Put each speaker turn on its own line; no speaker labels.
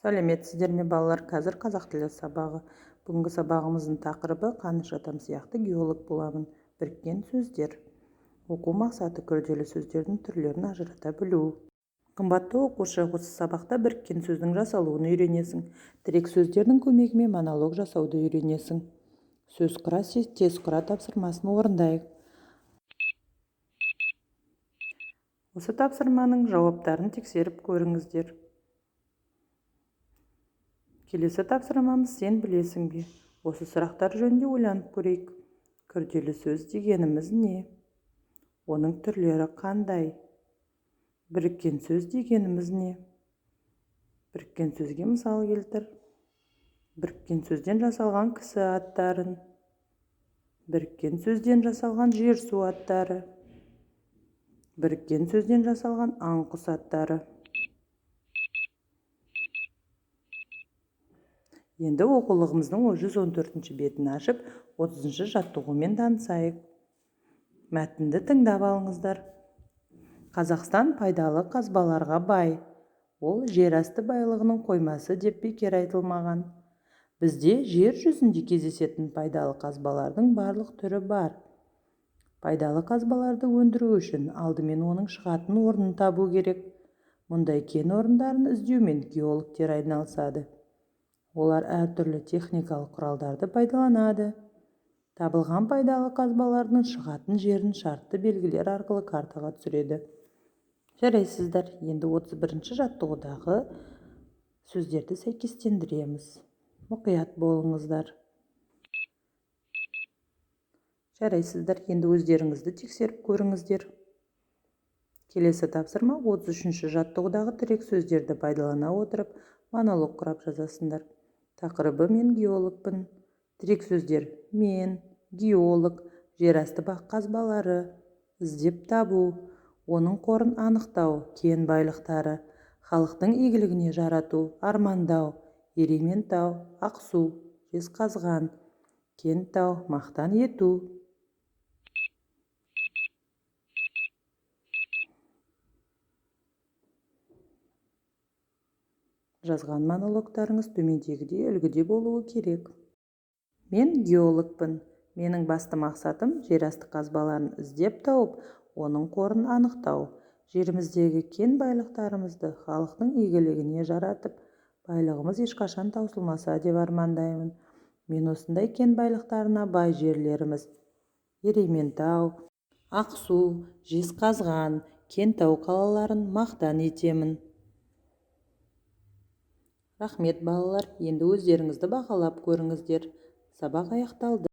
Сәлеметсіздер ме балалар? Қазір қазақ тілі сабағы. Бүгінгі сабағымыздың тақырыбы қаныш атам сияқты геолог боламын. Біріккен сөздер. Оқу мақсаты күрделі сөздердің түрлерін ажырата білу. Қымбатты оқушы, осы сабақта біріккен сөздің жасалуын үйренесің. Тірек сөздердің көмегімен монолог жасауды үйренесің. Сөз құра, тез құра тапсырмасын орындайық. Осы тапсырманың жауаптарын тексеріп көріңіздер. Келесі тапсырмамыз сен білесің бе? Осы сұрақтар жөнінде ойланып көрейік. Күрделі сөз дегеніміз не? Оның түрлері қандай? Біріккен сөз дегеніміз не? Біріккен сөзге мысал келтір. Біріккен сөзден жасалған кісі аттарын. Біріккен сөзден жасалған жер су аттары. Біріккен сөзден жасалған аң құс аттары. Енді оқулығымыздың 114 бетін ашып, 30 жаттығумен танысайық. Мәтінді тыңдап алыңыздар. Қазақстан пайдалы қазбаларға бай. Ол жер асты байлығының қоймасы деп бекер айтылмаған. Бізде жер жүзінде кездесетін пайдалы қазбалардың барлық түрі бар. Пайдалы қазбаларды өндіру үшін алдымен оның шығатын орнын табу керек. Мұндай кен орындарын іздеумен геологтер айналысады. Олар әртүрлі техникалық құралдарды пайдаланады. Табылған пайдалы қазбалардың шығатын жерін шартты белгілер арқылы картаға түсіреді. Жарайсыздар, енді 31 жаттығудағы сөздерді сәйкестендіреміз. Мұқият болыңыздар. Жарайсыздар, енді өздеріңізді тексеріп көріңіздер. Келесі тапсырма 33 жаттығудағы тірек сөздерді пайдалана отырып монолог құрап жазасыңдар. Тақырыбы мен геологпын. Тірек сөздер: мен, геолог, жерасты қазбалары, іздеп табу, оның қорын анықтау, кен байлықтары, халықтың игілігіне жарату, армандау, ерейментау, ақсу, жезқазған, кентау, мақтан ету. Жазған монологтарыңыз төмендегідей үлгіде болуы керек. Мен геологпын. Менің басты мақсатым жерасты қазбаларын іздеп тауып, оның қорын анықтау. Жеріміздегі кен байлықтарымызды халықтың игілігіне жаратып, байлығымыз ешқашан таусылмаса деп армандаймын. Мен осындай кен байлықтарына бай жерлеріміз Ерейментау, Ақсу, Жезқазған, Кентау қалаларын мақтан етемін. Рахмет балалар, енді өздеріңізді бағалап көріңіздер. Сабақ аяқталды.